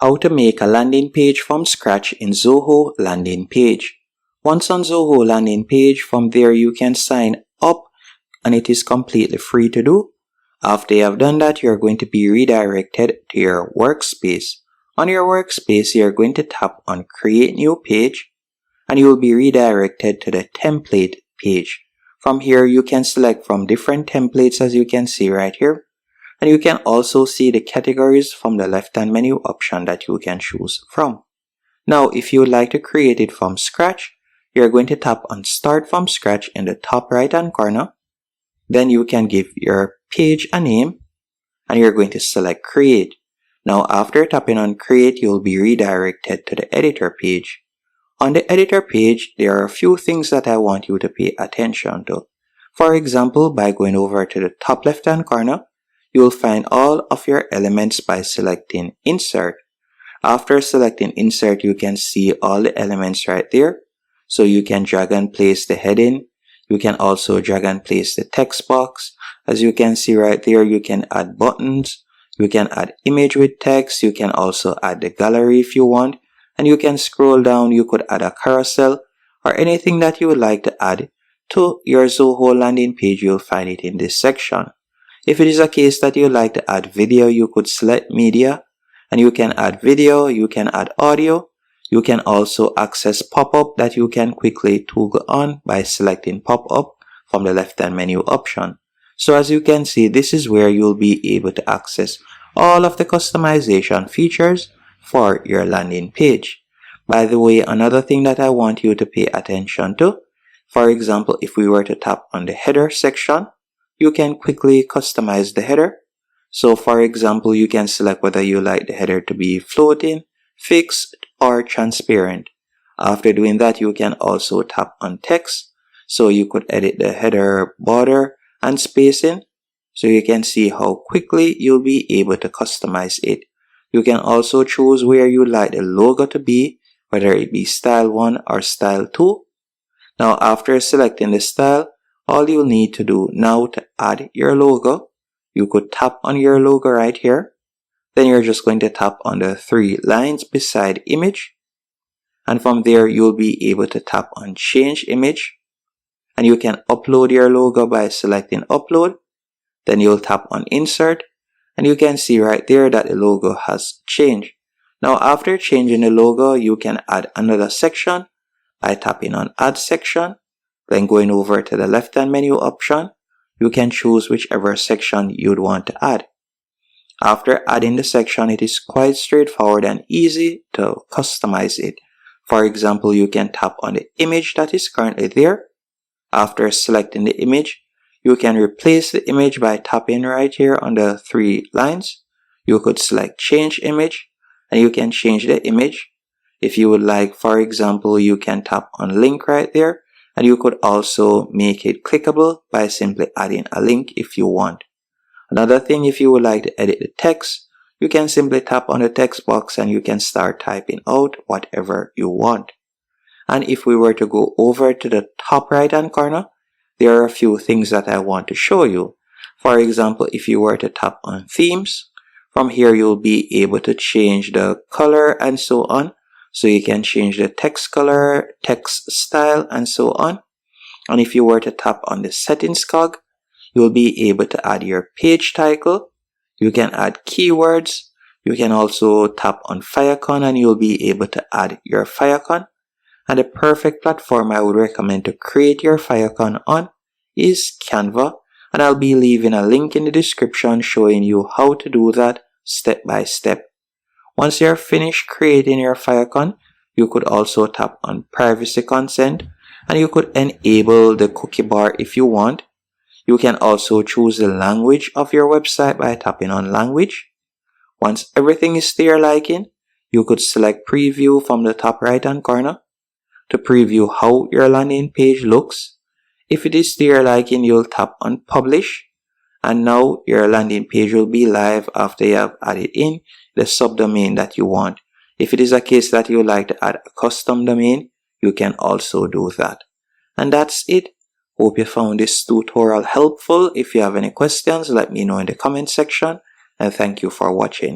How to make a landing page from scratch in Zoho Landingpage. Once on Zoho Landingpage, from there you can sign up and it is completely free to do. After you have done that, you're going to be redirected to your workspace. On your workspace, you're going to tap on Create New Page and you will be redirected to the template page. From here, you can select from different templates as you can see right here. And you can also see the categories from the left-hand menu option that you can choose from. Now, if you would like to create it from scratch, you're going to tap on Start from Scratch in the top right-hand corner. Then you can give your page a name and you're going to select Create. Now, after tapping on Create, you'll be redirected to the editor page. On the editor page, there are a few things that I want you to pay attention to. For example, by going over to the top left-hand corner, you will find all of your elements by selecting Insert. After selecting Insert, you can see all the elements right there. So you can drag and place the heading. You can also drag and place the text box. As you can see right there, you can add buttons. You can add image with text. You can also add the gallery if you want. And you can scroll down. You could add a carousel or anything that you would like to add to your Zoho landing page. You'll find it in this section. If it is a case that you like to add video, you could select media and you can add video, you can add audio. You can also access pop-up that you can quickly toggle on by selecting pop-up from the left-hand menu option. So as you can see, this is where you'll be able to access all of the customization features for your landing page. By the way, another thing that I want you to pay attention to, for example, if we were to tap on the header section, you can quickly customize the header. So for example, you can select whether you like the header to be floating, fixed, or transparent. After doing that, you can also tap on text. So you could edit the header border and spacing. So you can see how quickly you'll be able to customize it. You can also choose where you like the logo to be, whether it be style 1 or style 2. Now after selecting the style, all you'll need to do now to add your logo, you could tap on your logo right here. Then you're just going to tap on the 3 lines beside image. And from there, you'll be able to tap on change image. And you can upload your logo by selecting upload. Then you'll tap on insert. And you can see right there that the logo has changed. Now after changing the logo, you can add another section by tapping on add section. Then going over to the left-hand menu option, you can choose whichever section you'd want to add. After adding the section, it is quite straightforward and easy to customize it. For example, you can tap on the image that is currently there. After selecting the image, you can replace the image by tapping right here on the 3 lines. You could select change image and you can change the image. If you would like, for example, you can tap on link right there. And you could also make it clickable by simply adding a link if you want. Another thing, if you would like to edit the text, you can simply tap on the text box and you can start typing out whatever you want. And if we were to go over to the top right hand corner, there are a few things that I want to show you. For example, if you were to tap on themes, from here you'll be able to change the color and so on. So you can change the text color, text style, and so on. And if you were to tap on the settings cog, you'll be able to add your page title. You can add keywords. You can also tap on Firecon and you'll be able to add your Firecon. And the perfect platform I would recommend to create your Firecon on is Canva. And I'll be leaving a link in the description showing you how to do that step by step. Once you're finished creating your Firecon, you could also tap on privacy consent and you could enable the cookie bar if you want. You can also choose the language of your website by tapping on language. Once everything is to your liking, you could select preview from the top right hand corner to preview how your landing page looks. If it is to your liking, you'll tap on publish. And now your landing page will be live after you have added in the subdomain that you want. If it is a case that you like to add a custom domain, you can also do that. And that's it. Hope you found this tutorial helpful. If you have any questions, let me know in the comment section. And thank you for watching.